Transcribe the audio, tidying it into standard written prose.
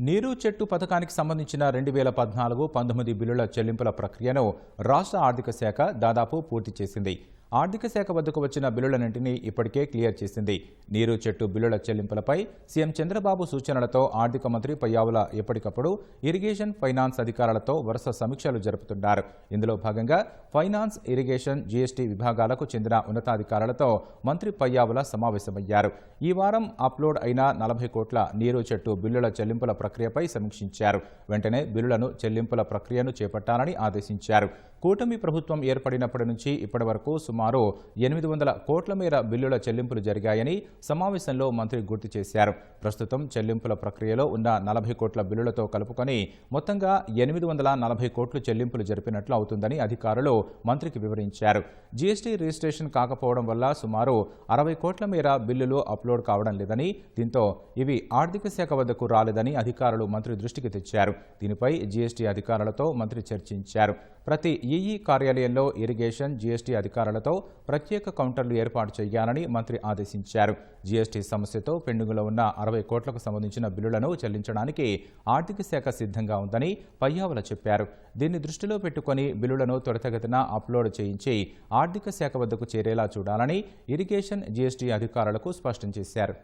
నీరు చెట్టు పథకానికి సంబంధించిన 2014-19 బిల్లుల చెల్లింపుల ప్రక్రియను రాష్ట్ర ఆర్థిక శాఖ దాదాపు పూర్తి చేసింది. ఆర్థిక శాఖ వద్దకు వచ్చిన బిల్లులన్నింటినీ ఇప్పటికే క్లియర్ చేసింది. నీరు చెట్టు బిల్లుల చెల్లింపులపై సీఎం చంద్రబాబు సూచనలతో ఆర్థిక మంత్రి పయ్యావుల ఎప్పటికప్పుడు ఇరిగేషన్, ఫైనాన్స్ అధికారులతో వరుస సమీక్షలు జరుపుతున్నారు. ఇందులో భాగంగా ఫైనాన్స్, ఇరిగేషన్, జీఎస్టీ విభాగాలకు చెందిన ఉన్నతాధికారులతో మంత్రి పయ్యావుల సమావేశమయ్యారు. ఈ వారం అప్లోడ్ అయిన 40 కోట్ల నీరు చెట్టు బిల్లుల చెల్లింపుల ప్రక్రియపై సమీక్షించారు. వెంటనే బిల్లులను చెల్లింపుల ప్రక్రియను చేపట్టాలని ఆదేశించారు. కూటమి ప్రభుత్వం ఏర్పడినప్పటి నుంచి ఇప్పటి వరకు సుమారు 800 కోట్ల మేర బిల్లుల చెల్లింపులు జరిగాయని సమావేశంలో మంత్రి గుర్తు చేశారు. ప్రస్తుతం చెల్లింపుల ప్రక్రియలో ఉన్న 40 కోట్ల బిల్లులతో కలుపుకొని మొత్తంగా 840 కోట్లు చెల్లింపులు జరిపినట్లు అవుతుందని అధికారులు మంత్రికి వివరించారు. జీఎస్టీ రిజిస్ట్రేషన్ కాకపోవడం వల్ల సుమారు 60 కోట్ల మేర బిల్లులు అప్లోడ్ కావడం లేదని, దీంతో ఇవి ఆర్థిక శాఖ వద్దకు రాలేదని అధికారులు మంత్రి దృష్టికి తెచ్చారు. దీనిపై జీఎస్టీ అధికారులతో మంత్రి చర్చించారు. ప్రతి ఈఈ కార్యాలయంలో ఇరిగేషన్, జీఎస్టీ అధికారులతో ప్రత్యేక కౌంటర్లు ఏర్పాటు చేయాలని మంత్రి ఆదేశించారు. జీఎస్టీ సమస్యతో పెండింగులో ఉన్న 60 కోట్లకు సంబంధించిన బిల్లులను చెల్లించడానికి ఆర్థిక శాఖ సిద్ధంగా ఉందని పయ్యావుల చెప్పారు. దీన్ని దృష్టిలో పెట్టుకుని బిల్లులను త్వరితగతిన అప్లోడ్ చేయించి ఆర్థిక శాఖ వద్దకు చేరేలా చూడాలని ఇరిగేషన్, జీఎస్టీ అధికారులకు స్పష్టం చేశారు.